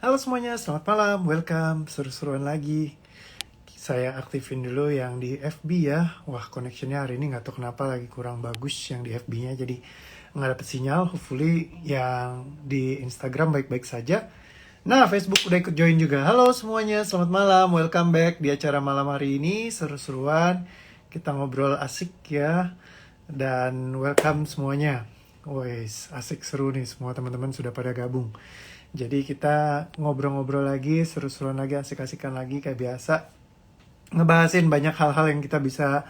Halo semuanya, selamat malam, welcome, seru-seruan lagi. Saya aktifin dulu yang di FB ya. Wah, connectionnya hari ini nggak tahu kenapa lagi kurang bagus yang di FB-nya, jadi nggak dapet sinyal. Hopefully yang di Instagram baik-baik saja. Nah, Facebook udah ikut join juga. Halo semuanya, selamat malam, welcome back di acara malam hari ini, seru-seruan. Kita ngobrol asik ya, dan welcome semuanya. Wes, asik seru nih, semua teman-teman sudah pada gabung. Jadi kita ngobrol-ngobrol lagi, seru-seruan lagi, asik-asikan lagi kayak biasa. Ngebahasin banyak hal-hal yang kita bisa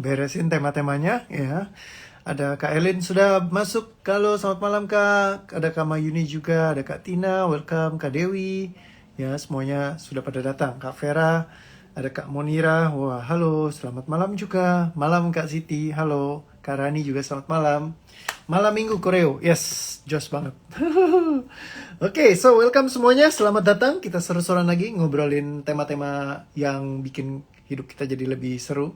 beresin tema-temanya ya. Ada Kak Elin sudah masuk. Halo, selamat malam Kak. Ada Kak Mayuni juga, ada Kak Tina, welcome. Kak Dewi, ya semuanya sudah pada datang. Kak Vera, ada Kak Monira, wah halo, selamat malam juga. Malam Kak Siti, halo. Kak Rani juga selamat malam. Malam minggu Koreo, yes, jos banget. Oke, so welcome semuanya, selamat datang. Kita seru-seruan lagi ngobrolin tema-tema yang bikin hidup kita jadi lebih seru.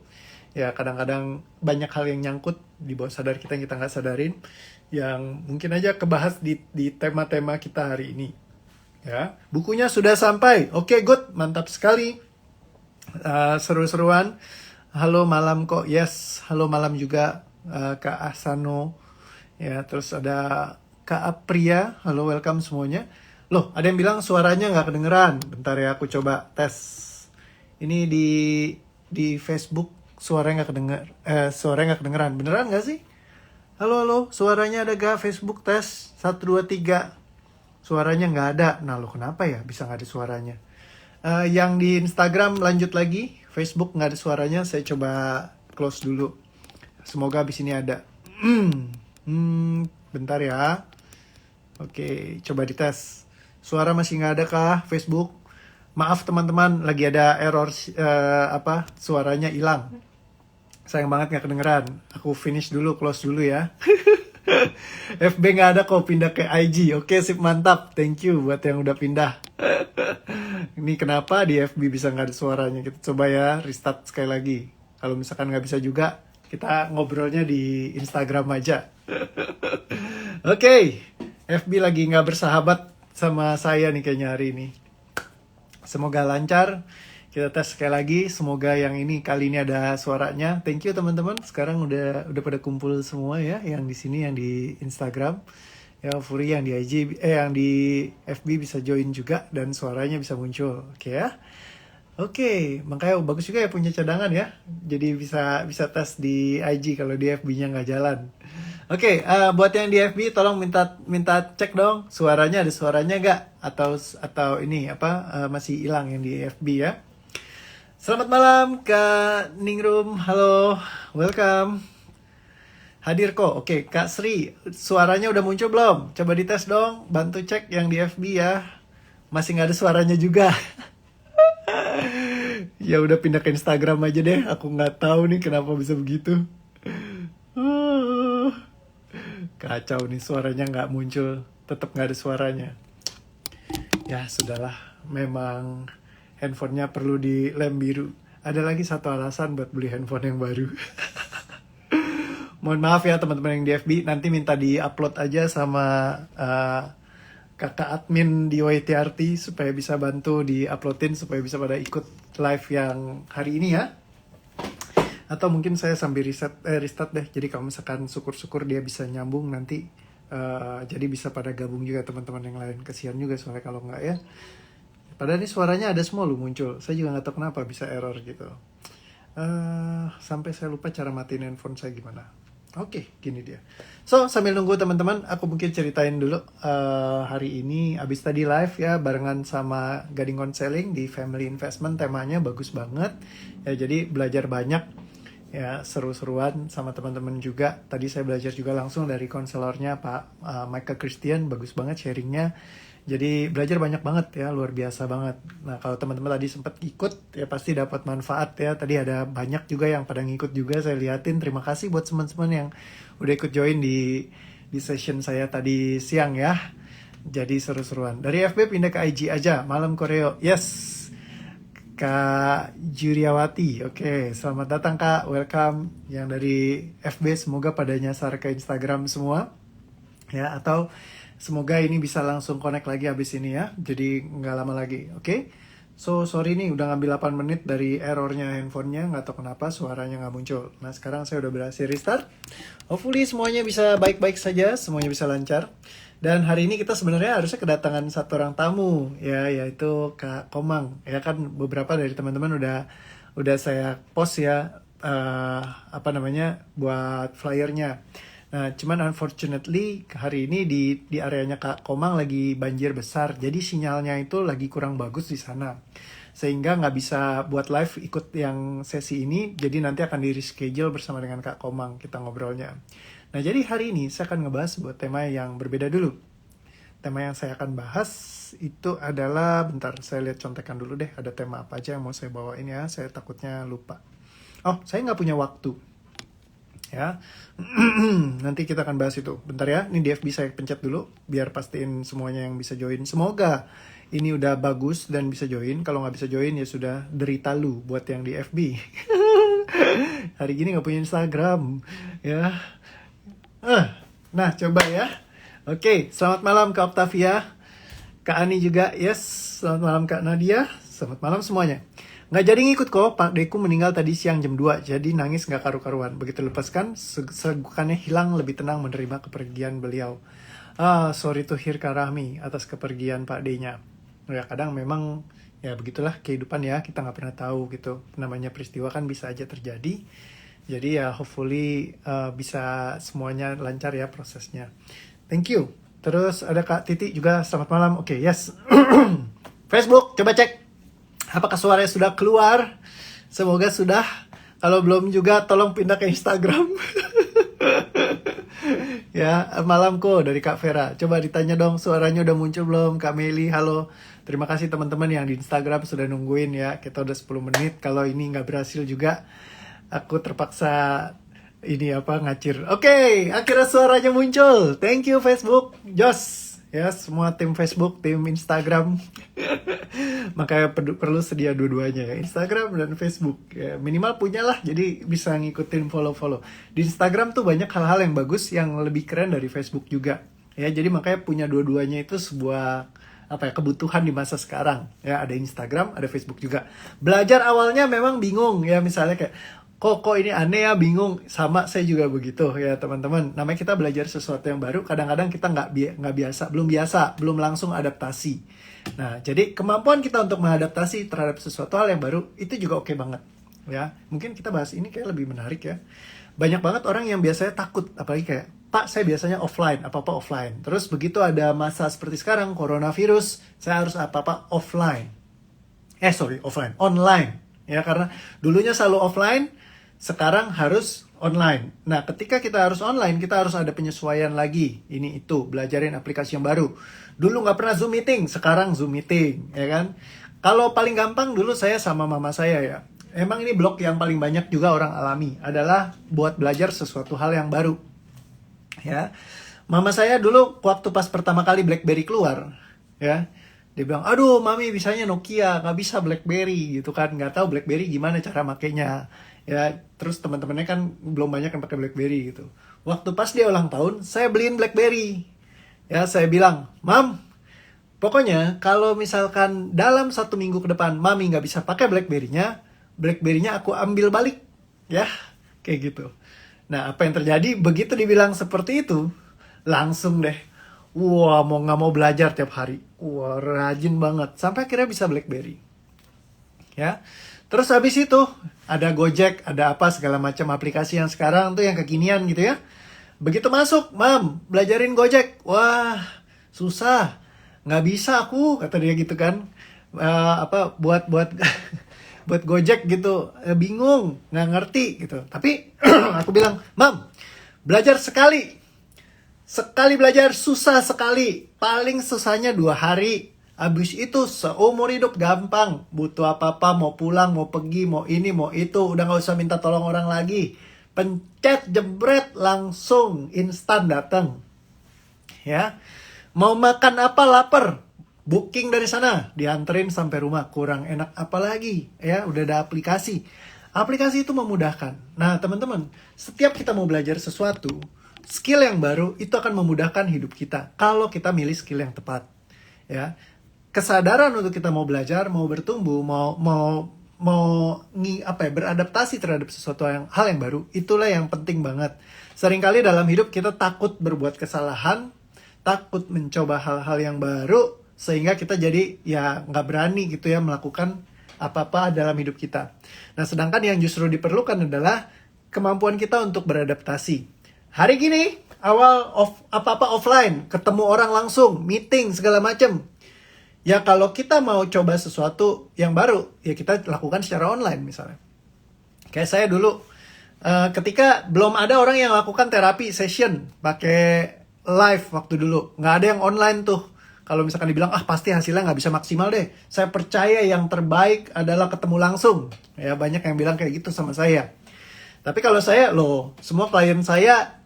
Ya kadang-kadang banyak hal yang nyangkut di bawah sadar kita yang kita nggak sadarin, yang mungkin aja kebahas di tema-tema kita hari ini. Ya, bukunya sudah sampai. Oke, good, mantap sekali. Seru-seruan. Halo malam kok, yes. Halo malam juga Kak Asano. Ya, terus ada Kak Apria, halo welcome semuanya. Loh, ada yang bilang suaranya nggak kedengeran. Bentar ya, aku coba tes. Ini di Facebook suaranya nggak kedengeran. Beneran nggak sih? Halo, halo, suaranya ada gak? Facebook tes 1 2 3. Suaranya nggak ada. Nah, lo kenapa ya bisa nggak ada suaranya? Yang di Instagram lanjut lagi, Facebook nggak ada suaranya. Saya coba close dulu. Semoga abis ini ada. Bentar ya. Oke, coba dites. Suara masih nggak ada kah Facebook? Maaf teman-teman, lagi ada error suaranya hilang. Sayang banget nggak kedengeran. Aku finish dulu, close dulu ya. FB nggak ada kok, pindah ke IG. Oke, sip, mantap. Thank you buat yang udah pindah. Ini kenapa di FB bisa nggak ada suaranya? Kita coba ya, restart sekali lagi. Kalau misalkan nggak bisa juga, kita ngobrolnya di Instagram aja. Oke, FB lagi nggak bersahabat sama saya nih kayaknya hari ini. Semoga lancar. Kita tes sekali lagi. Semoga yang ini kali ini ada suaranya. Thank you teman-teman. Sekarang udah pada kumpul semua ya, yang di sini, yang di Instagram. Ya, Furi yang di IG, yang di FB bisa join juga dan suaranya bisa muncul. Oke ya. Oke, makanya bagus juga ya punya cadangan ya. Jadi bisa tes di IG kalau di FB-nya nggak jalan. Oke, buat yang di FB tolong minta cek dong suaranya, ada suaranya nggak, atau ini masih hilang yang di FB ya. Selamat malam Kak Ningrum, halo, welcome. Hadir kok, oke. Kak Sri, suaranya udah muncul belum? Coba dites dong, bantu cek yang di FB ya. Masih nggak ada suaranya juga. Ya udah pindah ke Instagram aja deh. Aku nggak tahu nih kenapa bisa begitu. Kacau nih, suaranya nggak muncul. Tetap nggak ada suaranya. Ya sudahlah. Memang handphonenya perlu dilem biru. Ada lagi satu alasan buat beli handphone yang baru. Mohon maaf ya teman-teman yang di FB. Nanti minta di-upload aja sama kakak admin di YTRT supaya bisa bantu di-uploadin supaya bisa pada ikut live yang hari ini ya. Atau mungkin saya sambil restart deh. Jadi kalau misalkan syukur-syukur dia bisa nyambung nanti, jadi bisa pada gabung juga teman-teman yang lain. Kasihan juga soalnya kalau nggak ya. Padahal ini suaranya ada semua loh muncul. Saya juga nggak tahu kenapa bisa error gitu. Sampai saya lupa cara matiin handphone saya gimana. Oke, gini dia. So, sambil nunggu teman-teman, aku mungkin ceritain dulu hari ini abis tadi live ya barengan sama Gading Konseling di Family Investment, temanya bagus banget. Ya, jadi belajar banyak ya, seru-seruan sama teman-teman juga. Tadi saya belajar juga langsung dari konselornya Pak Michael Christian, bagus banget sharingnya. Jadi belajar banyak banget ya, luar biasa banget. Nah kalau teman-teman tadi sempat ikut ya pasti dapat manfaat ya. Tadi ada banyak juga yang pada ngikut juga, saya liatin. Terima kasih buat teman-teman yang udah ikut join di session saya tadi siang ya. Jadi seru-seruan. Dari FB pindah ke IG aja, malam Koreo. Yes, Kak Juriawati. Oke, selamat datang Kak, welcome. Yang dari FB semoga pada nyasar ke Instagram semua. Ya, atau Semoga ini bisa langsung connect lagi habis ini ya. Jadi nggak lama lagi, oke? So, sorry nih udah ngambil 8 menit dari errornya handphonenya. Nggak tahu kenapa suaranya nggak muncul. Nah, sekarang saya udah berhasil restart. Hopefully semuanya bisa baik-baik saja, semuanya bisa lancar. Dan hari ini kita sebenarnya harusnya kedatangan satu orang tamu, ya, yaitu Kak Komang. Ya kan beberapa dari teman-teman udah saya post ya, apa namanya, buat flyernya. Nah, cuman unfortunately hari ini di areanya Kak Komang lagi banjir besar, jadi sinyalnya itu lagi kurang bagus di sana. Sehingga nggak bisa buat live ikut yang sesi ini, jadi nanti akan di reschedule bersama dengan Kak Komang kita ngobrolnya. Nah, jadi hari ini saya akan ngebahas buat tema yang berbeda dulu. Tema yang saya akan bahas itu adalah, bentar saya lihat contekan dulu deh, ada tema apa aja yang mau saya bawain ya, saya takutnya lupa. Oh, saya nggak punya waktu. Ya, nanti kita akan bahas itu. Bentar ya, ini di FB saya pencet dulu biar pastiin semuanya yang bisa join. Semoga ini udah bagus dan bisa join. Kalau nggak bisa join ya sudah, derita lu buat yang di FB. Hari gini nggak punya Instagram ya. Nah, coba ya. Oke, selamat malam Kak Octavia, Kak Ani juga, yes. Selamat malam Kak Nadia, selamat malam semuanya. Nggak jadi ngikut kok, Pak Deku meninggal tadi siang jam 2, jadi nangis nggak karu-karuan. Begitu lepaskan, segukannya hilang, lebih tenang menerima kepergian beliau. Sorry to hear Kak Rahmi atas kepergian Pak D-nya. Ya kadang memang, ya begitulah kehidupan ya, kita nggak pernah tahu gitu. Namanya peristiwa kan bisa aja terjadi. Jadi ya hopefully bisa semuanya lancar ya prosesnya. Thank you. Terus ada Kak Titi juga, selamat malam. Oke, yes. Facebook, coba cek. Apakah suaranya sudah keluar? Semoga sudah. Kalau belum juga tolong pindah ke Instagram. Ya, malam kok dari Kak Vera. Coba ditanya dong, suaranya udah muncul belum? Kak Meli, halo. Terima kasih teman-teman yang di Instagram sudah nungguin ya. Kita udah 10 menit. Kalau ini nggak berhasil juga, aku terpaksa ngacir. Oke, akhirnya suaranya muncul. Thank you Facebook, Jos. Ya, semua tim Facebook, tim Instagram. Makanya perlu sedia dua-duanya ya, Instagram dan Facebook. Ya, minimal punya lah, jadi bisa ngikutin follow-follow. Di Instagram tuh banyak hal-hal yang bagus yang lebih keren dari Facebook juga. Ya, jadi makanya punya dua-duanya itu sebuah kebutuhan di masa sekarang. Ya, ada Instagram, ada Facebook juga. Belajar awalnya memang bingung ya, misalnya kayak kok ini aneh ya, bingung. Sama saya juga begitu ya teman-teman. Namanya kita belajar sesuatu yang baru, kadang-kadang kita nggak biasa, belum langsung adaptasi. Nah, jadi kemampuan kita untuk mengadaptasi terhadap sesuatu hal yang baru itu juga oke banget ya. Mungkin kita bahas ini kayak lebih menarik ya. Banyak banget orang yang biasanya takut, apalagi kayak, Pak saya biasanya offline, apa-apa offline. Terus begitu ada masa seperti sekarang, coronavirus, saya harus apa-apa offline. Online. Ya, karena dulunya selalu offline, sekarang harus online. Nah, ketika kita harus online, kita harus ada penyesuaian lagi. Ini itu, belajarin aplikasi yang baru. Dulu nggak pernah Zoom meeting, sekarang Zoom meeting, ya kan? Kalau paling gampang dulu saya sama mama saya ya. Emang ini blok yang paling banyak juga orang alami, adalah buat belajar sesuatu hal yang baru. Ya, mama saya dulu waktu pas pertama kali BlackBerry keluar, ya, dia bilang, aduh mami bisanya Nokia, nggak bisa BlackBerry gitu kan, nggak tahu BlackBerry gimana cara makainya. Ya, terus teman-temannya kan belum banyak yang pakai BlackBerry gitu. Waktu pas dia ulang tahun, saya beliin BlackBerry. Ya, saya bilang, Mam, pokoknya kalau misalkan dalam 1 minggu ke depan Mami nggak bisa pakai BlackBerry-nya aku ambil balik. Ya, kayak gitu. Nah, apa yang terjadi? Begitu dibilang seperti itu, langsung deh, wah mau nggak mau belajar tiap hari. Wah, rajin banget. Sampai akhirnya bisa BlackBerry. Ya, terus habis itu ada Gojek, ada apa segala macam aplikasi yang sekarang tuh yang kekinian gitu ya. Begitu masuk, Mam, belajarin Gojek. Wah, susah. Nggak bisa aku, kata dia gitu kan. Buat buat Gojek gitu, bingung, nggak ngerti gitu. Tapi aku bilang, Mam, belajar sekali belajar susah sekali. Paling susahnya 2 hari. Abis itu seumur hidup gampang. Butuh apa-apa, mau pulang, mau pergi, mau ini, mau itu, udah gak usah minta tolong orang lagi. Pencet, jebret, langsung instan datang. Ya, mau makan apa, lapar, booking dari sana, dianterin sampai rumah. Kurang enak apa lagi? Ya, udah ada aplikasi. Aplikasi itu memudahkan. Nah, teman-teman, setiap kita mau belajar sesuatu, skill yang baru itu akan memudahkan hidup kita kalau kita milih skill yang tepat. Ya, kesadaran untuk kita mau belajar, mau bertumbuh, beradaptasi terhadap sesuatu hal yang baru, itulah yang penting banget. Seringkali dalam hidup kita takut berbuat kesalahan, takut mencoba hal-hal yang baru, sehingga kita jadi ya nggak berani gitu ya melakukan apa-apa dalam hidup kita. Nah, sedangkan yang justru diperlukan adalah kemampuan kita untuk beradaptasi. Hari gini, apa-apa offline, ketemu orang langsung, meeting, segala macam. Ya kalau kita mau coba sesuatu yang baru, ya kita lakukan secara online misalnya. Kayak saya dulu, ketika belum ada orang yang lakukan terapi session pakai live waktu dulu, nggak ada yang online tuh. Kalau misalkan dibilang, pasti hasilnya nggak bisa maksimal deh. Saya percaya yang terbaik adalah ketemu langsung. Ya banyak yang bilang kayak gitu sama saya. Tapi kalau saya, semua klien saya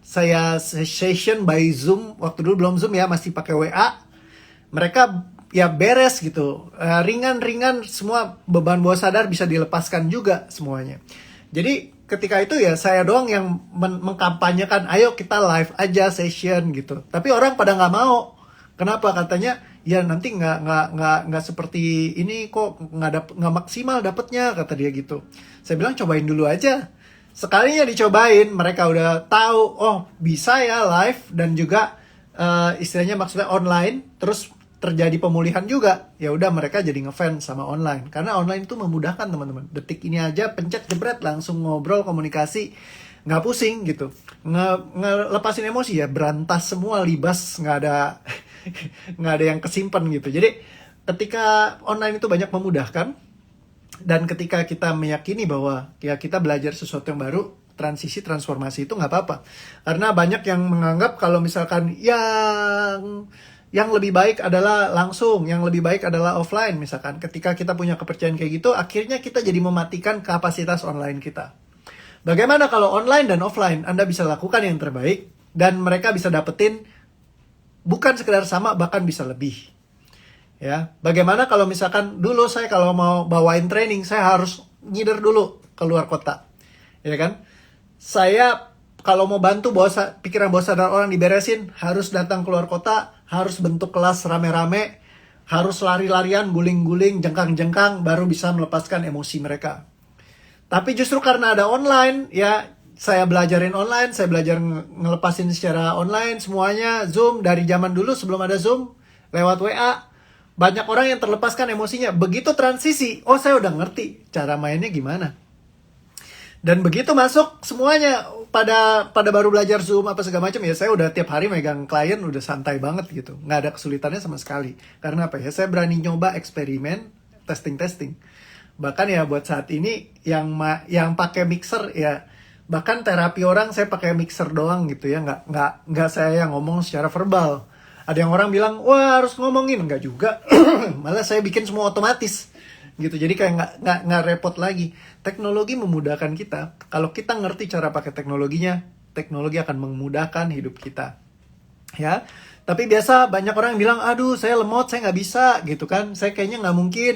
session by Zoom. Waktu dulu belum Zoom ya, masih pakai WA. Mereka ya beres gitu. Ringan-ringan, semua beban bawah sadar bisa dilepaskan juga semuanya. Jadi ketika itu ya saya doang yang mengkampanyekan, ayo kita live aja session gitu. Tapi orang pada nggak mau. Kenapa? Katanya ya nanti nggak seperti ini kok, nggak maksimal dapetnya, kata dia gitu. Saya bilang cobain dulu aja. Sekalinya dicobain, mereka udah tahu, bisa ya live dan juga istilahnya maksudnya online, terus terjadi pemulihan juga. Ya udah mereka jadi ngefans sama online, karena online itu memudahkan teman-teman. Detik ini aja pencet jebret langsung ngobrol, komunikasi, nggak pusing gitu, ngelepasin emosi ya, berantas semua, libas, nggak ada yang kesimpan gitu. Jadi ketika online itu banyak memudahkan, dan ketika kita meyakini bahwa ya kita belajar sesuatu yang baru, transformasi itu nggak apa-apa. Karena banyak yang menganggap kalau misalkan yang lebih baik adalah langsung, yang lebih baik adalah offline misalkan. Ketika kita punya kepercayaan kayak gitu, akhirnya kita jadi mematikan kapasitas online kita. Bagaimana kalau online dan offline Anda bisa lakukan yang terbaik, dan mereka bisa dapetin bukan sekedar sama, bahkan bisa lebih. Ya, bagaimana kalau misalkan dulu saya kalau mau bawain training, saya harus ngider dulu keluar kota. Ya kan? Saya kalau mau bantu pikiran bawah sadar orang diberesin, harus datang keluar kota, harus bentuk kelas rame-rame, harus lari-larian, guling-guling, jengkang-jengkang, baru bisa melepaskan emosi mereka. Tapi justru karena ada online, ya saya belajarin online, saya belajar ngelepasin secara online semuanya, Zoom, dari zaman dulu sebelum ada Zoom, lewat WA, banyak orang yang terlepaskan emosinya. Begitu transisi, saya udah ngerti cara mainnya gimana. Dan begitu masuk semuanya, pada baru belajar Zoom apa segala macam, ya saya udah tiap hari megang klien, udah santai banget gitu. Nggak ada kesulitannya sama sekali. Karena apa ya, saya berani nyoba eksperimen, testing. Bahkan ya buat saat ini yang pakai mixer ya, bahkan terapi orang saya pakai mixer doang gitu ya, nggak saya yang ngomong secara verbal. Ada yang orang bilang, wah harus ngomongin, nggak juga. Malah saya bikin semua otomatis gitu, jadi kayak nggak repot lagi. Teknologi memudahkan kita. Kalau kita ngerti cara pakai teknologinya, teknologi akan memudahkan hidup kita. Ya, tapi biasa banyak orang yang bilang, aduh saya lemot, saya nggak bisa gitu kan, saya kayaknya nggak mungkin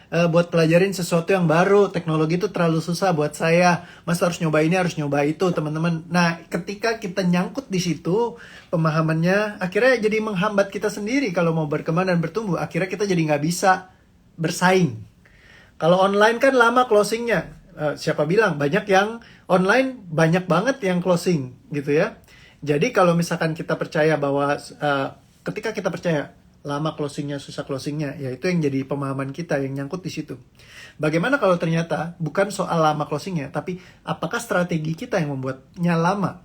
buat pelajarin sesuatu yang baru, teknologi itu terlalu susah buat saya, mas harus nyoba ini, harus nyoba itu, teman-teman. Nah, ketika kita nyangkut di situ, pemahamannya akhirnya jadi menghambat kita sendiri kalau mau berkembang dan bertumbuh. Akhirnya kita jadi nggak bisa bersaing. Kalau online kan lama closingnya, siapa bilang banyak yang online, banyak banget yang closing gitu ya. Jadi kalau misalkan kita percaya bahwa ketika kita percaya lama closingnya, susah closingnya, ya itu yang jadi pemahaman kita yang nyangkut di situ. Bagaimana kalau ternyata bukan soal lama closingnya, tapi apakah strategi kita yang membuatnya lama?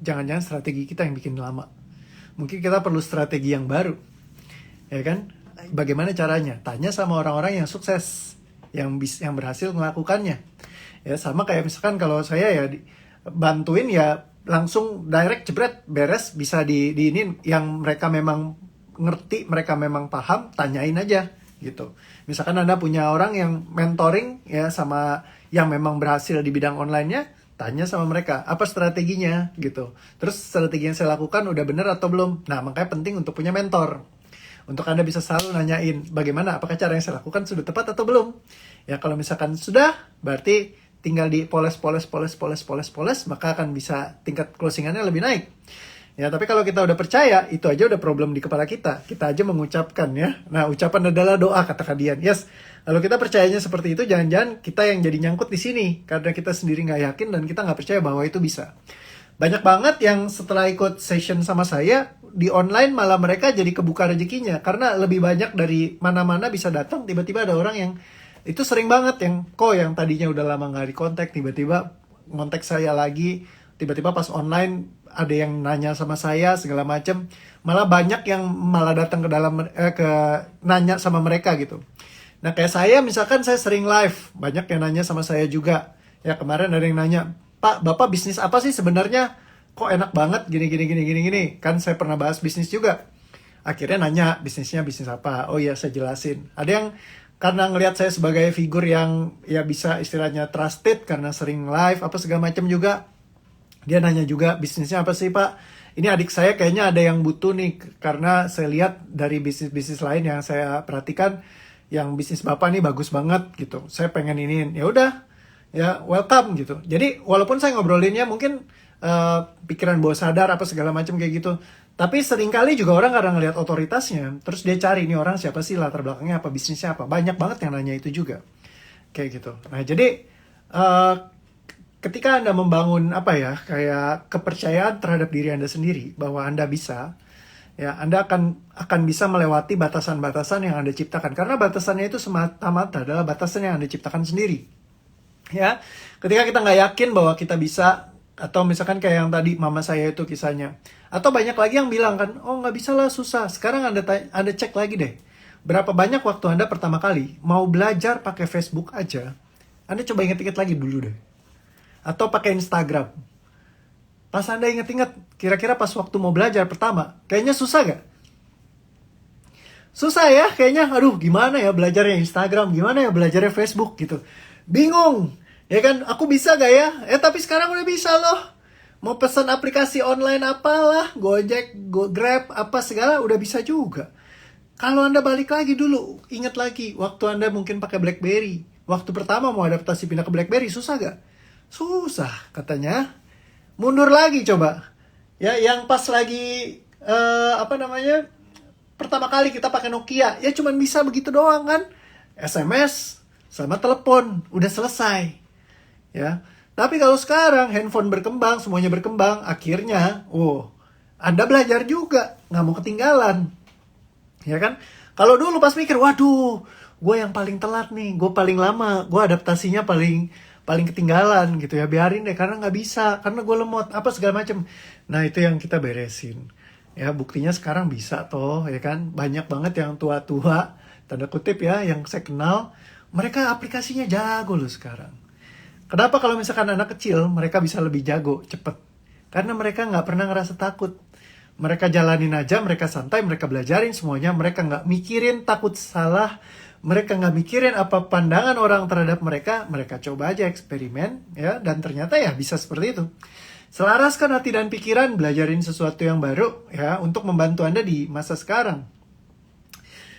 Jangan-jangan strategi kita yang bikin lama. Mungkin kita perlu strategi yang baru, ya kan? Bagaimana caranya? Tanya sama orang-orang yang sukses, yang berhasil melakukannya. Ya sama kayak misalkan kalau saya ya bantuin ya langsung direct jebret beres, bisa di ini yang mereka memang ngerti, mereka memang paham, tanyain aja gitu. Misalkan Anda punya orang yang mentoring ya sama yang memang berhasil di bidang online-nya, tanya sama mereka apa strateginya gitu. Terus strategi yang saya lakukan udah bener atau belum. Nah, makanya penting untuk punya mentor. Untuk Anda bisa selalu nanyain bagaimana, apakah cara yang saya lakukan sudah tepat atau belum. Ya kalau misalkan sudah, berarti tinggal dipoles, maka akan bisa tingkat closingannya lebih naik. Ya, tapi kalau kita udah percaya, itu aja udah problem di kepala kita. Kita aja mengucapkan ya. Nah, ucapan adalah doa, kata Kadian. Yes, kalau kita percayanya seperti itu, jangan-jangan kita yang jadi nyangkut di sini. Karena kita sendiri nggak yakin dan kita nggak percaya bahwa itu bisa. Banyak banget yang setelah ikut session sama saya, di online malah mereka jadi kebuka rezekinya. Karena lebih banyak dari mana-mana bisa datang, tiba-tiba ada orang yang, itu sering banget yang, yang tadinya udah lama nggak di kontak, tiba-tiba ngontek saya lagi, tiba-tiba pas online ada yang nanya sama saya segala macam, malah banyak yang malah datang ke dalam ke nanya sama mereka gitu. Nah kayak saya misalkan saya sering live, banyak yang nanya sama saya juga. Ya kemarin ada yang nanya, Pak, Bapak bisnis apa sih sebenarnya? Kok enak banget gini. Kan saya pernah bahas bisnis juga. Akhirnya nanya bisnisnya bisnis apa? Oh iya saya jelasin. Ada yang karena ngelihat saya sebagai figur yang ya bisa istilahnya trusted karena sering live apa segala macam juga. Dia nanya juga, bisnisnya apa sih Pak? Ini adik saya kayaknya ada yang butuh nih, karena saya lihat dari bisnis-bisnis lain yang saya perhatikan, yang bisnis Bapak nih bagus banget gitu. Saya pengen iniin, ya udah, ya welcome gitu. Jadi walaupun saya ngobrolinnya mungkin pikiran bawah sadar apa segala macam kayak gitu, tapi seringkali juga orang kadang ngelihat otoritasnya, terus dia cari ini orang siapa sih, latar belakangnya apa, bisnisnya apa. Banyak banget yang nanya itu juga, kayak gitu. Nah jadi ketika Anda membangun kayak kepercayaan terhadap diri Anda sendiri bahwa Anda bisa, ya Anda akan bisa melewati batasan-batasan yang Anda ciptakan, karena batasannya itu semata-mata adalah batasan yang Anda ciptakan sendiri. Ya, ketika kita nggak yakin bahwa kita bisa, atau misalkan kayak yang tadi mama saya itu kisahnya, atau banyak lagi yang bilang kan, oh nggak bisa lah, susah. Sekarang Anda cek lagi deh, berapa banyak waktu Anda pertama kali mau belajar pakai Facebook aja, Anda coba inget-inget lagi dulu deh. Atau pakai Instagram. Pas Anda inget-inget, kira-kira pas waktu mau belajar pertama, kayaknya susah gak? Susah ya, kayaknya, aduh gimana ya belajarnya Instagram, gimana ya belajarnya Facebook gitu. Bingung, ya kan, aku bisa gak ya? Tapi sekarang udah bisa loh. Mau pesan aplikasi online apalah, Gojek, Grab, apa segala, udah bisa juga. Kalau Anda balik lagi dulu, ingat lagi, waktu Anda mungkin pakai BlackBerry, waktu pertama mau adaptasi pindah ke BlackBerry, susah gak? Susah katanya. Mundur lagi coba. Ya, yang pas lagi pertama kali kita pakai Nokia, ya cuman bisa begitu doang kan. SMS sama telepon, udah selesai. Ya. Tapi kalau sekarang handphone berkembang, semuanya berkembang, akhirnya Anda belajar juga, nggak mau ketinggalan. Ya kan? Kalau dulu pas mikir, waduh, gue yang paling telat nih, gue paling lama, gue adaptasinya paling ketinggalan gitu ya, biarin deh karena nggak bisa, karena gue lemot apa segala macem. Nah itu yang kita beresin ya, buktinya sekarang bisa toh ya kan. Banyak banget yang tua-tua tanda kutip ya yang saya kenal, mereka aplikasinya jago loh sekarang. Kenapa kalau misalkan anak kecil mereka bisa lebih jago cepet? Karena mereka nggak pernah ngerasa takut. Mereka jalanin aja, mereka santai, mereka belajarin semuanya, mereka nggak mikirin takut salah. Mereka nggak mikirin apa pandangan orang terhadap mereka coba aja eksperimen, ya, dan ternyata ya bisa seperti itu. Selaraskan hati dan pikiran, belajarin sesuatu yang baru, ya, untuk membantu Anda di masa sekarang.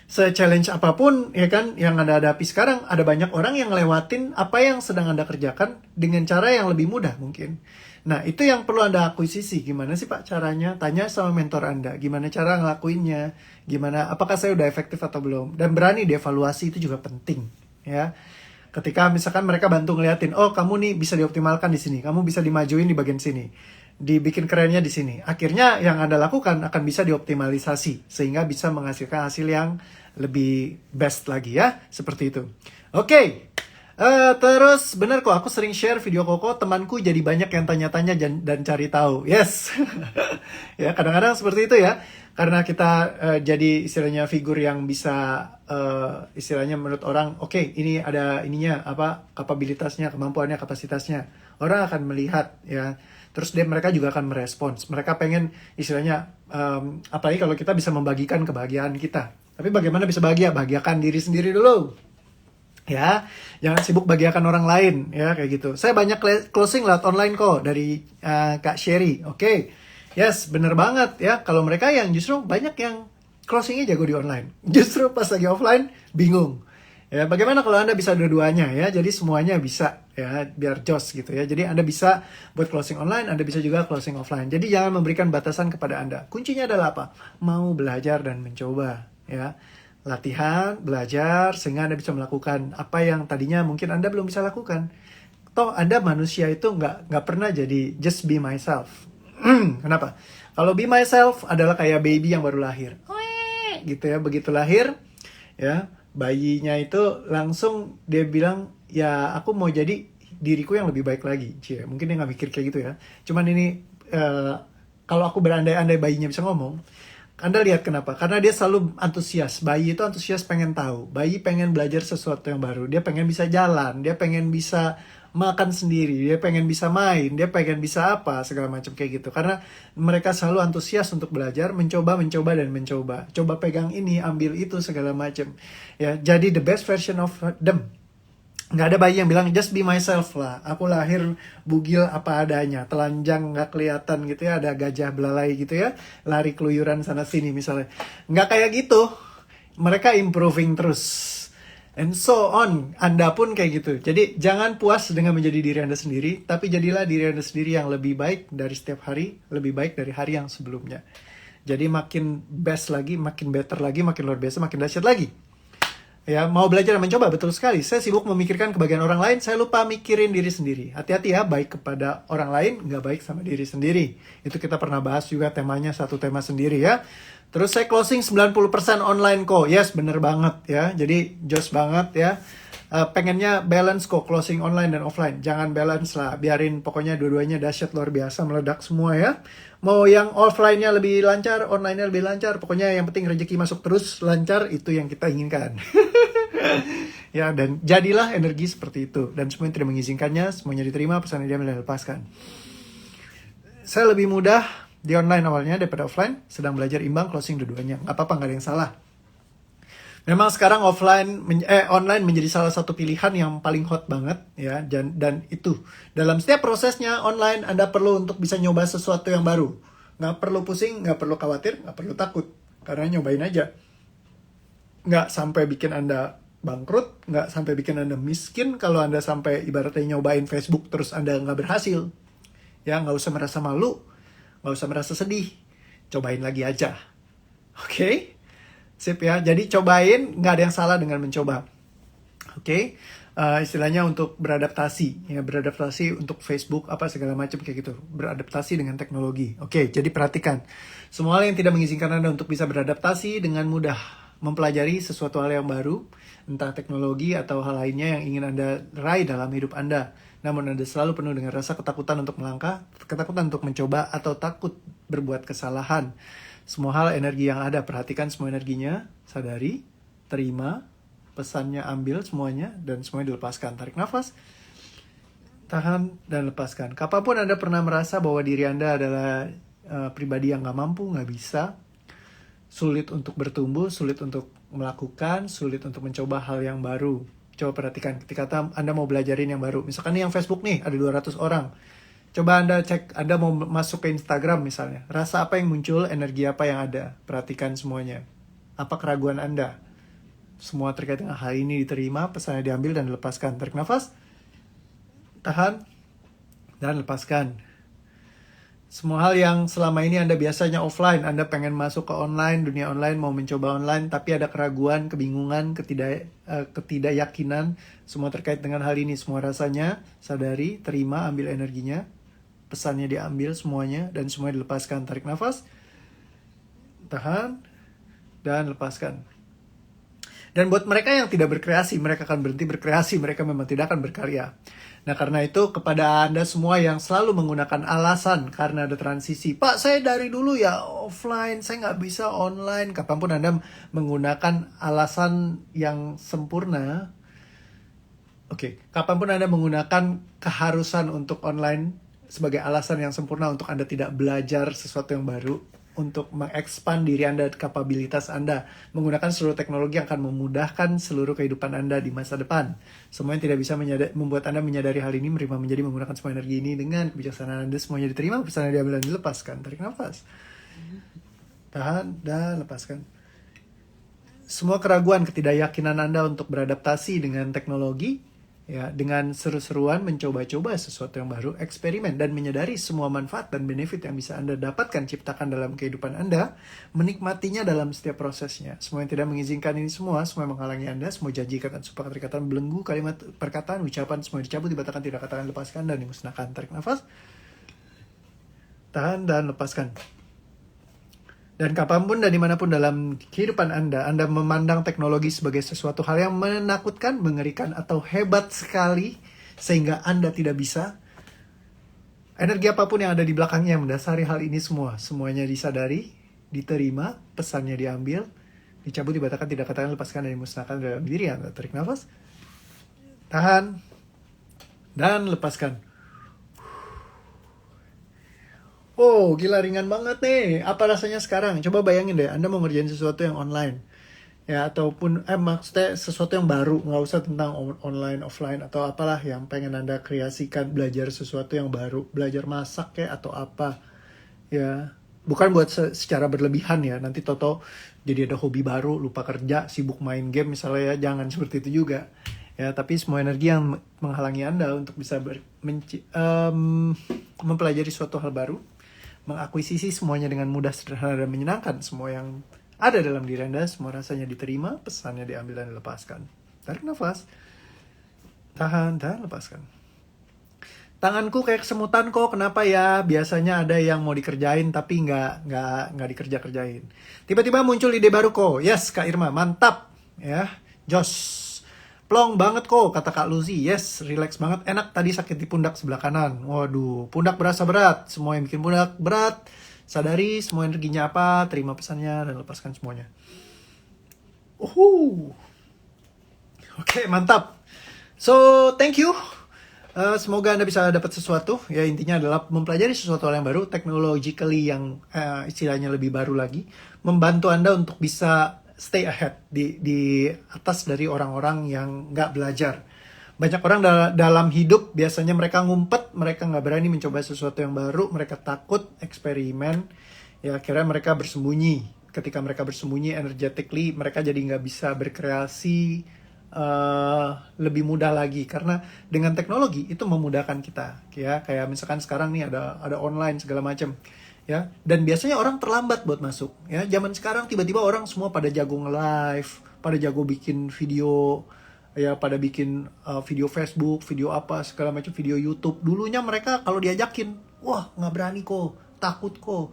Se-challenge apapun, ya kan, yang Anda hadapi sekarang, ada banyak orang yang ngelewatin apa yang sedang Anda kerjakan dengan cara yang lebih mudah mungkin. Nah, itu yang perlu Anda akuisisi. Gimana sih Pak caranya? Tanya sama mentor Anda. Gimana cara ngelakuinnya? Gimana, apakah saya udah efektif atau belum? Dan berani dievaluasi, itu juga penting. Ya, ketika misalkan mereka bantu ngeliatin, oh kamu nih bisa dioptimalkan di sini. Kamu bisa dimajuin di bagian sini. Dibikin kerennya di sini. Akhirnya yang Anda lakukan akan bisa dioptimalisasi. Sehingga bisa menghasilkan hasil yang lebih best lagi ya. Seperti itu. Oke. Terus bener kok, aku sering share video Koko, temanku jadi banyak yang tanya-tanya dan cari tahu. Yes. Ya, kadang-kadang seperti itu ya. Karena kita jadi istilahnya figur yang bisa istilahnya menurut orang, oke, ini ada ininya, apa kapabilitasnya, kemampuannya, kapasitasnya. Orang akan melihat ya. Terus mereka juga akan merespons. Mereka pengen istilahnya apalagi kalau kita bisa membagikan kebahagiaan kita. Tapi bagaimana bisa bahagia? Bahagiakan diri sendiri dulu. Ya, jangan sibuk bahagiakan orang lain ya, kayak gitu. Saya banyak closing lewat online kok dari Kak Sherry. Oke. Yes, bener banget ya. Kalau mereka yang justru banyak yang closingnya jago di online. Justru pas lagi offline bingung. Ya, bagaimana kalau Anda bisa dua-duanya ya? Jadi semuanya bisa ya, biar jos gitu ya. Jadi Anda bisa buat closing online, Anda bisa juga closing offline. Jadi jangan memberikan batasan kepada Anda. Kuncinya adalah apa? Mau belajar dan mencoba ya. Latihan, belajar sehingga Anda bisa melakukan apa yang tadinya mungkin Anda belum bisa lakukan. Toh Anda manusia itu nggak pernah jadi just be myself. Kenapa? Kalau be myself adalah kayak baby yang baru lahir. Gitu ya, begitu lahir ya, bayinya itu langsung dia bilang, ya aku mau jadi diriku yang lebih baik lagi. Cie, mungkin dia nggak mikir kayak gitu ya. Cuman ini kalau aku berandai-andai bayinya bisa ngomong, Anda lihat kenapa? Karena dia selalu antusias. Bayi itu antusias, pengen tahu. Bayi pengen belajar sesuatu yang baru. Dia pengen bisa jalan. Dia pengen bisa makan sendiri. Dia pengen bisa main. Dia pengen bisa apa, segala macam kayak gitu. Karena mereka selalu antusias untuk belajar, mencoba, dan mencoba. Coba pegang ini, ambil itu, segala macam. Ya, jadi the best version of them. Nggak ada bayi yang bilang just be myself lah, aku lahir bugil apa adanya, telanjang nggak kelihatan gitu ya, ada gajah belalai gitu ya, lari keluyuran sana sini misalnya. Nggak kayak gitu, mereka improving terus, and so on. Anda pun kayak gitu. Jadi jangan puas dengan menjadi diri Anda sendiri, tapi jadilah diri Anda sendiri yang lebih baik dari setiap hari, lebih baik dari hari yang sebelumnya. Jadi makin best lagi, makin better lagi, makin luar biasa, makin dahsyat lagi. Ya, mau belajar dan mencoba, betul sekali. Saya sibuk memikirkan kebahagiaan orang lain, saya lupa mikirin diri sendiri. Hati-hati ya, baik kepada orang lain, nggak baik sama diri sendiri. Itu kita pernah bahas juga temanya, satu tema sendiri ya. Terus saya closing 90% online kok. Yes, bener banget ya. Jadi, jos banget ya. Pengennya balance kok, closing online dan offline. Jangan balance lah, biarin pokoknya dua-duanya dahsyat luar biasa, meledak semua ya. Mau yang offline-nya lebih lancar, online-nya lebih lancar. Pokoknya yang penting rezeki masuk terus, lancar, itu yang kita inginkan. Ya, dan jadilah energi seperti itu. Dan semua yang tidak mengizinkannya, semuanya diterima, pesannya dia melepaskan. Saya lebih mudah di online awalnya daripada offline. Sedang belajar imbang, closing dua-duanya. Gak apa-apa, gak ada yang salah. Memang sekarang online menjadi salah satu pilihan yang paling hot banget ya, dan itu dalam setiap prosesnya online Anda perlu untuk bisa nyoba sesuatu yang baru. Nggak perlu pusing, nggak perlu khawatir, nggak perlu takut, karena nyobain aja. Nggak sampai bikin Anda bangkrut, nggak sampai bikin Anda miskin kalau Anda sampai ibaratnya nyobain Facebook terus Anda nggak berhasil. Ya, nggak usah merasa malu, nggak usah merasa sedih, cobain lagi aja. Oke? Sip ya, jadi cobain, nggak ada yang salah dengan mencoba. Oke? Istilahnya untuk beradaptasi, ya, beradaptasi untuk Facebook, apa segala macam kayak gitu. Beradaptasi dengan teknologi. Oke, jadi perhatikan. Semua hal yang tidak mengizinkan Anda untuk bisa beradaptasi dengan mudah, mempelajari sesuatu hal yang baru, entah teknologi atau hal lainnya yang ingin Anda raih dalam hidup Anda. Namun Anda selalu penuh dengan rasa ketakutan untuk melangkah, ketakutan untuk mencoba, atau takut berbuat kesalahan. Semua hal energi yang ada, perhatikan semua energinya, sadari, terima, pesannya ambil semuanya, dan semuanya dilepaskan. Tarik nafas, tahan, dan lepaskan. Kapanpun Anda pernah merasa bahwa diri Anda adalah pribadi yang gak mampu, gak bisa, sulit untuk bertumbuh, sulit untuk melakukan, sulit untuk mencoba hal yang baru. Coba perhatikan ketika Anda mau belajarin yang baru. Misalkan nih yang Facebook nih, ada 200 orang. Coba Anda cek, Anda mau masuk ke Instagram misalnya. Rasa apa yang muncul, energi apa yang ada. Perhatikan semuanya. Apa keraguan Anda? Semua terkait dengan hal ini diterima, pesannya diambil dan dilepaskan. Tarik nafas, tahan, dan lepaskan. Semua hal yang selama ini Anda biasanya offline, Anda pengen masuk ke online, dunia online, mau mencoba online, tapi ada keraguan, kebingungan, ketidakyakinan, semua terkait dengan hal ini. Semua rasanya, sadari, terima, ambil energinya, pesannya diambil semuanya, dan semuanya dilepaskan. Tarik nafas, tahan, dan lepaskan. Dan buat mereka yang tidak berkreasi, mereka akan berhenti berkreasi, mereka memang tidak akan berkarya. Nah, karena itu kepada Anda semua yang selalu menggunakan alasan karena ada transisi, Pak, saya dari dulu ya offline, saya nggak bisa online. Kapanpun Anda menggunakan alasan yang sempurna, kapanpun Anda menggunakan keharusan untuk online sebagai alasan yang sempurna untuk Anda tidak belajar sesuatu yang baru, untuk mengekspand diri Anda, kapabilitas Anda, menggunakan seluruh teknologi yang akan memudahkan seluruh kehidupan Anda di masa depan. Semua yang tidak bisa membuat Anda menyadari hal ini, menjadi menggunakan semua energi ini dengan kebijaksanaan Anda, semuanya diterima, pesannya diambil dan dilepaskan. Tarik nafas, tahan, dan lepaskan. semua keraguan, ketidakyakinan Anda untuk beradaptasi dengan teknologi, ya, dengan seru-seruan mencoba-coba sesuatu yang baru, eksperimen, dan menyadari semua manfaat dan benefit yang bisa Anda dapatkan, ciptakan dalam kehidupan Anda, menikmatinya dalam setiap prosesnya. Semua yang tidak mengizinkan ini semua yang menghalangi Anda, semua janji, kata, sumpah, perkataan, belenggu, kalimat, perkataan, ucapan, semua dicabut, dibatalkan, tidak katakan, lepaskan, dan dimusnahkan. Tarik nafas, tahan, dan lepaskan. Dan kapanpun dan dimanapun dalam kehidupan Anda memandang teknologi sebagai sesuatu hal yang menakutkan, mengerikan, atau hebat sekali, sehingga Anda tidak bisa, energi apapun yang ada di belakangnya mendasari hal ini semua. Semuanya disadari, diterima, pesannya diambil, dicabut, dibatalkan, tidak katakan, lepaskan, dan dimusnahkan dalam diri Anda. Tarik nafas, tahan, dan lepaskan. Oh, gila, ringan banget nih. Apa rasanya sekarang? Coba bayangin deh, Anda mau ngerjain sesuatu yang online. Ya, ataupun, maksudnya sesuatu yang baru. Nggak usah tentang online, offline, atau apalah yang pengen Anda kreasikan. Belajar sesuatu yang baru. Belajar masak ya, atau apa. Ya, bukan buat secara berlebihan ya. Nanti toto jadi ada hobi baru, lupa kerja, sibuk main game misalnya ya. Jangan seperti itu juga. Ya, tapi semua energi yang menghalangi Anda untuk bisa mempelajari suatu hal baru, mengakuisisi semuanya dengan mudah, sederhana, dan menyenangkan. Semua yang ada dalam diri Anda, semua rasanya diterima, pesannya diambil dan dilepaskan. Tarik nafas, tahan, dan lepaskan. Tanganku kayak kesemutan kok, kenapa ya? Biasanya ada yang mau dikerjain tapi nggak dikerja-kerjain. Tiba-tiba muncul ide baru kok. Yes, Kak Irma, mantap. Ya, Josh. Plong banget kok, kata Kak Lucy. Yes, relax banget. Enak, tadi sakit di pundak sebelah kanan. Waduh, pundak berasa berat. Semua yang bikin pundak berat, sadari semua energinya apa, terima pesannya, dan lepaskan semuanya. Oke, mantap. So, thank you. Semoga Anda bisa dapat sesuatu. Ya, intinya adalah mempelajari sesuatu hal yang baru, technologically yang istilahnya lebih baru lagi, membantu Anda untuk bisa stay ahead di atas dari orang-orang yang nggak belajar. Banyak orang dalam hidup biasanya mereka ngumpet, mereka nggak berani mencoba sesuatu yang baru, mereka takut eksperimen, ya akhirnya mereka bersembunyi. Ketika mereka bersembunyi energetically, mereka jadi nggak bisa berkreasi lebih mudah lagi, karena dengan teknologi itu memudahkan kita, ya kayak misalkan sekarang nih ada online segala macam. Ya, dan biasanya orang terlambat buat masuk. Ya, zaman sekarang tiba-tiba orang semua pada jago nge-live, pada jago bikin video, ya pada bikin video Facebook, video apa segala macam, video YouTube. Dulunya mereka kalau diajakin, wah nggak berani kok, takut kok,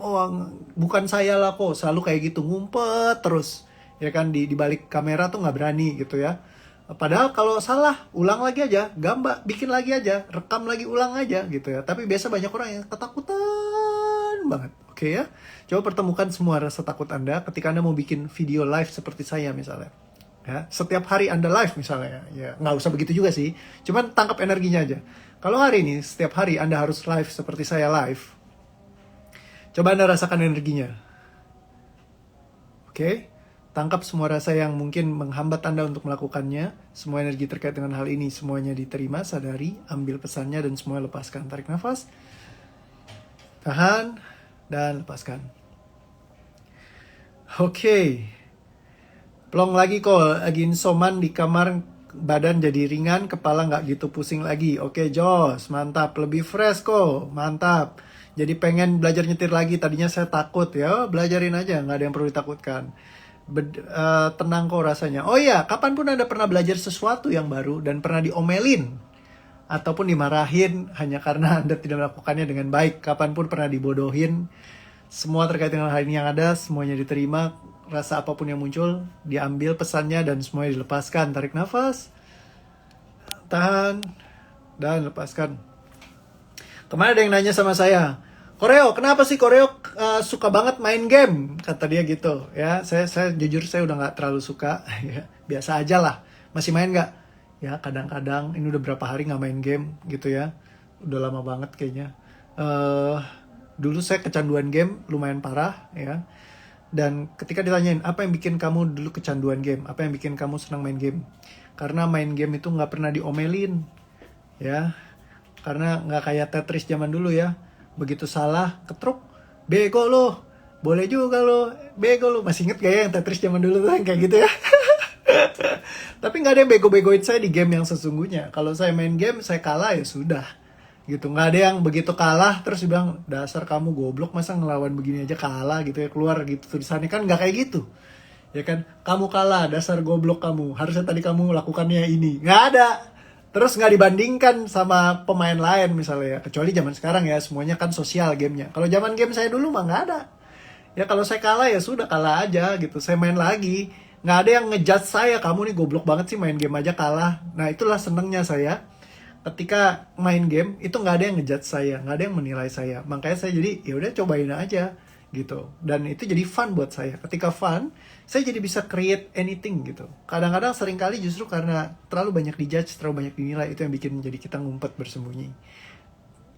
wah bukan saya lah kok, selalu kayak gitu, ngumpet terus, ya kan di balik kamera tuh nggak berani gitu ya. Padahal kalau salah, ulang lagi aja, gambar, bikin lagi aja, rekam lagi, ulang aja gitu ya. Tapi biasa banyak orang yang ketakutan banget, oke ya. Coba pertemukan semua rasa takut Anda ketika Anda mau bikin video live seperti saya misalnya. Ya, setiap hari Anda live misalnya, ya nggak usah begitu juga sih. Cuman tangkap energinya aja. Kalau hari ini, setiap hari Anda harus live seperti saya live. Coba Anda rasakan energinya. Oke? Tangkap semua rasa yang mungkin menghambat Anda untuk melakukannya. Semua energi terkait dengan hal ini, semuanya diterima, sadari, ambil pesannya, dan semua lepaskan. Tarik nafas, tahan, dan lepaskan. Oke. Plong lagi kok, lagi insoman di kamar, badan jadi ringan, kepala nggak gitu pusing lagi. Oke, Jos, mantap. Lebih fresh kok, mantap. Jadi pengen belajar nyetir lagi, tadinya saya takut ya, belajarin aja, nggak ada yang perlu ditakutkan. Tenang kok rasanya. Oh iya, kapanpun Anda pernah belajar sesuatu yang baru dan pernah diomelin ataupun dimarahin hanya karena Anda tidak melakukannya dengan baik, kapanpun pernah dibodohin, semua terkait dengan hal ini yang ada, semuanya diterima, rasa apapun yang muncul diambil pesannya dan semuanya dilepaskan. Tarik nafas, tahan, dan lepaskan. Kemarin ada yang nanya sama saya, Koreo, kenapa sih Koreo suka banget main game? Kata dia gitu. Ya, saya jujur saya udah nggak terlalu suka. Ya, biasa aja lah. Masih main nggak? Ya, kadang-kadang. Ini udah berapa hari nggak main game gitu ya. Udah lama banget kayaknya. Dulu saya kecanduan game lumayan parah ya. Dan ketika ditanyain apa yang bikin kamu dulu kecanduan game, apa yang bikin kamu senang main game? Karena main game itu nggak pernah diomelin, ya. Karena nggak kayak Tetris zaman dulu ya. Begitu salah, ketruk, bego lo, Boleh juga lo, bego lo. Masih inget gak ya yang Tetris zaman dulu tuh yang kayak gitu ya? Tapi nggak ada yang bego-begoin saya di game yang sesungguhnya. Kalau saya main game, saya kalah ya sudah. Gitu, nggak ada yang begitu kalah terus dibilang dasar kamu goblok masa ngelawan begini aja kalah gitu ya, keluar gitu tulisannya. Kan nggak kayak gitu ya kan, kamu kalah dasar goblok kamu, harusnya tadi kamu lakukannya ini. Nggak ada. Terus nggak dibandingkan sama pemain lain misalnya ya, kecuali zaman sekarang ya semuanya kan sosial gamenya. Kalau zaman game saya dulu mah nggak ada. Ya kalau saya kalah ya sudah kalah aja gitu, saya main lagi. Nggak ada yang ngejudge saya, kamu nih goblok banget sih main game aja kalah. Nah itulah senengnya saya ketika main game itu, nggak ada yang ngejudge saya, nggak ada yang menilai saya. Makanya saya jadi ya udah cobain aja gitu, dan itu jadi fun buat saya. Ketika fun, saya jadi bisa create anything gitu. Kadang-kadang seringkali justru karena terlalu banyak dijudge, terlalu banyak dinilai, itu yang bikin jadi kita ngumpet bersembunyi.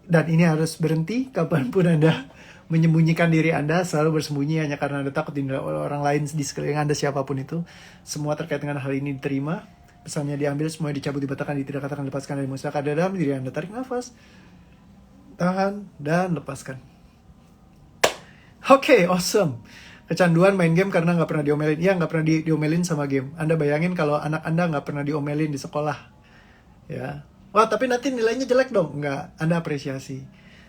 Dan ini harus berhenti. Kapanpun Anda menyembunyikan diri Anda, selalu bersembunyi hanya karena Anda takut dinilai oleh orang lain di sekeliling Anda, siapapun itu. Semua terkait dengan hal ini diterima, pesannya diambil, semua dicabut, dibatalkan, tidak katakan, lepaskan, dan musnahkan dalam diri Anda. Tarik nafas, tahan, dan lepaskan. Oke, awesome. Kecanduan main game karena nggak pernah diomelin. Iya, nggak pernah diomelin sama game. Anda bayangin kalau anak Anda nggak pernah diomelin di sekolah. Ya. Wah, tapi nanti nilainya jelek dong. Nggak, Anda apresiasi.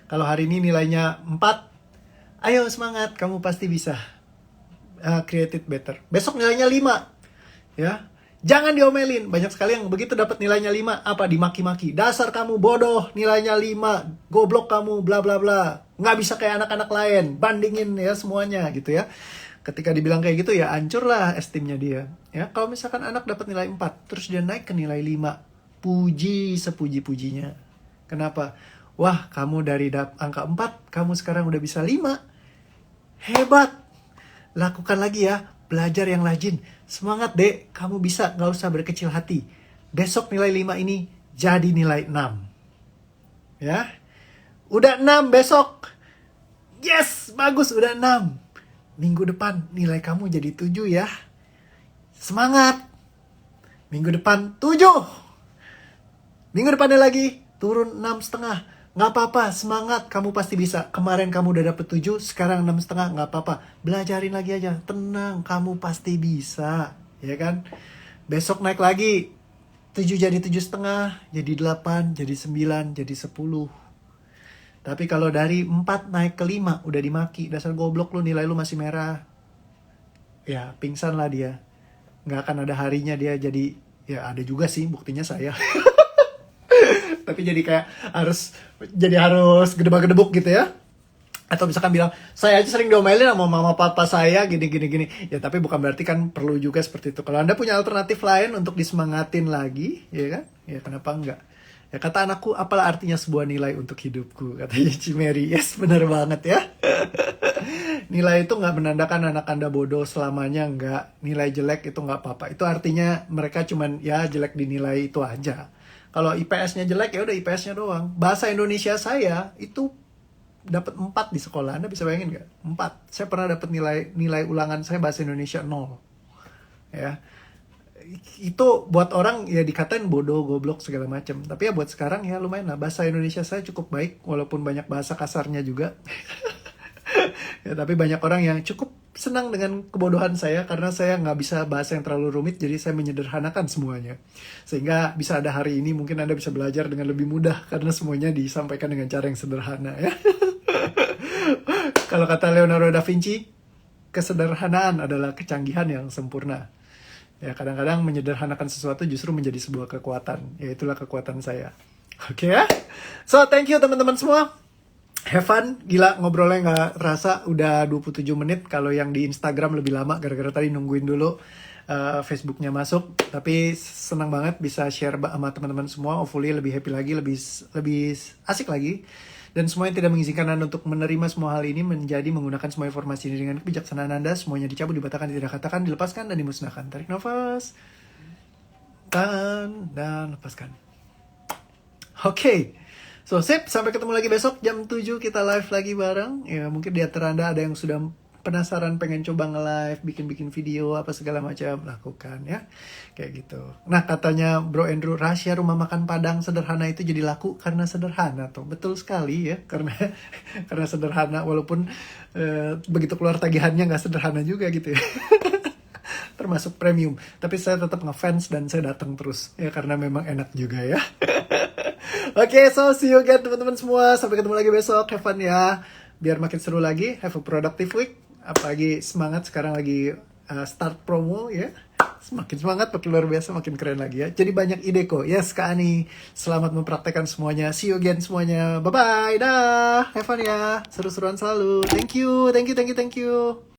Kalau hari ini nilainya 4, ayo semangat, kamu pasti bisa. Create it better. Besok nilainya 5. Ya. Jangan diomelin. Banyak sekali yang begitu dapat nilainya 5, apa dimaki-maki. Dasar kamu bodoh, nilainya 5. Goblok kamu, bla bla bla. Nggak bisa kayak anak-anak lain. Bandingin ya semuanya gitu ya. Ketika dibilang kayak gitu ya hancurlah estimnya dia. Ya, kalau misalkan anak dapat nilai 4, terus dia naik ke nilai 5, puji sepuji-pujinya. Kenapa? Wah, kamu dari angka 4, kamu sekarang udah bisa 5. Hebat. Lakukan lagi ya. Belajar yang rajin. Semangat dek, kamu bisa, gak usah berkecil hati. Besok nilai 5 ini jadi nilai 6. Ya. Udah 6 besok. Yes, bagus, udah 6. Minggu depan nilai kamu jadi 7 ya. Semangat. Minggu depan 7. Minggu depannya lagi turun 6,5. Nggak apa-apa, semangat, kamu pasti bisa. Kemarin kamu udah dapet 7, sekarang 6,5, nggak apa-apa. Belajarin lagi aja, tenang, kamu pasti bisa. Ya kan? Besok naik lagi, 7 jadi 7,5, jadi 8, jadi 9, jadi 10. Tapi kalau dari 4 naik ke 5, udah dimaki. Dasar goblok lu, nilai lu masih merah. Ya, pingsan lah dia. Nggak akan ada harinya dia jadi, ya ada juga sih, buktinya saya. Tapi jadi kayak harus gedebak-gedebuk gitu ya. Atau misalkan bilang, saya aja sering diomelin sama mama papa saya gini. Ya tapi bukan berarti kan perlu juga seperti itu. Kalau Anda punya alternatif lain untuk disemangatin lagi, ya kan? Ya kenapa enggak? Ya kata anakku, apalah artinya sebuah nilai untuk hidupku, katanya Cimeri. Yes, benar banget ya. Nilai itu nggak menandakan anak Anda bodoh selamanya, nggak. Nilai jelek itu nggak apa-apa. Itu artinya mereka cuman ya jelek dinilai itu aja. Kalau IPS-nya jelek ya udah IPS-nya doang. Bahasa Indonesia saya itu dapat 4 di sekolah. Anda bisa bayangin nggak? 4. Saya pernah dapat nilai ulangan saya bahasa Indonesia 0. Ya. Itu buat orang ya dikatain bodoh, goblok segala macam. Tapi ya buat sekarang ya lumayan lah. Bahasa Indonesia saya cukup baik walaupun banyak bahasa kasarnya juga. Ya, tapi banyak orang yang cukup senang dengan kebodohan saya karena saya nggak bisa bahasa yang terlalu rumit, jadi saya menyederhanakan semuanya. Sehingga bisa ada hari ini, mungkin Anda bisa belajar dengan lebih mudah karena semuanya disampaikan dengan cara yang sederhana ya. Kalau kata Leonardo da Vinci, kesederhanaan adalah kecanggihan yang sempurna. Ya, kadang-kadang menyederhanakan sesuatu justru menjadi sebuah kekuatan. Ya, itulah kekuatan saya. Oke ya? So, thank you teman-teman semua. Have fun, gila ngobrolnya nggak terasa udah 27 menit. Kalau yang di Instagram lebih lama gara-gara tadi nungguin dulu Facebooknya masuk. Tapi senang banget bisa share sama teman-teman semua. Hopefully lebih happy lagi, lebih asik lagi. Dan semua yang tidak mengizinkan Anda untuk menerima semua hal ini menjadi menggunakan semua informasi ini dengan kebijaksanaan Anda. Semuanya dicabut, dibatalkan, tidak katakan, dilepaskan, dan dimusnahkan. Tarik nafas, tahan, dan lepaskan. Oke. So, sip. Sampai ketemu lagi besok jam 7 kita live lagi bareng. Ya, mungkin di antara Anda ada yang sudah penasaran pengen coba nge-live, bikin-bikin video apa segala macam, lakukan ya. Kayak gitu. Nah, katanya Bro Andrew, rahasia rumah makan Padang sederhana itu jadi laku karena sederhana tuh. Betul sekali ya, karena karena sederhana walaupun begitu keluar tagihannya nggak sederhana juga gitu ya. Termasuk premium. Tapi saya tetap ngefans dan saya datang terus ya karena memang enak juga ya. Oke, so see you again teman-teman semua. Sampai ketemu lagi besok. Have fun ya. Biar makin seru lagi. Have a productive week. Apalagi semangat sekarang lagi start promo ya. Semakin semangat, makin luar biasa, makin keren lagi ya. Jadi banyak ide kok. Yes, Kak Ani. Selamat mempraktekkan semuanya. See you again semuanya. Bye-bye. Dah. Have fun ya. Seru-seruan selalu. Thank you. Thank you, thank you, thank you.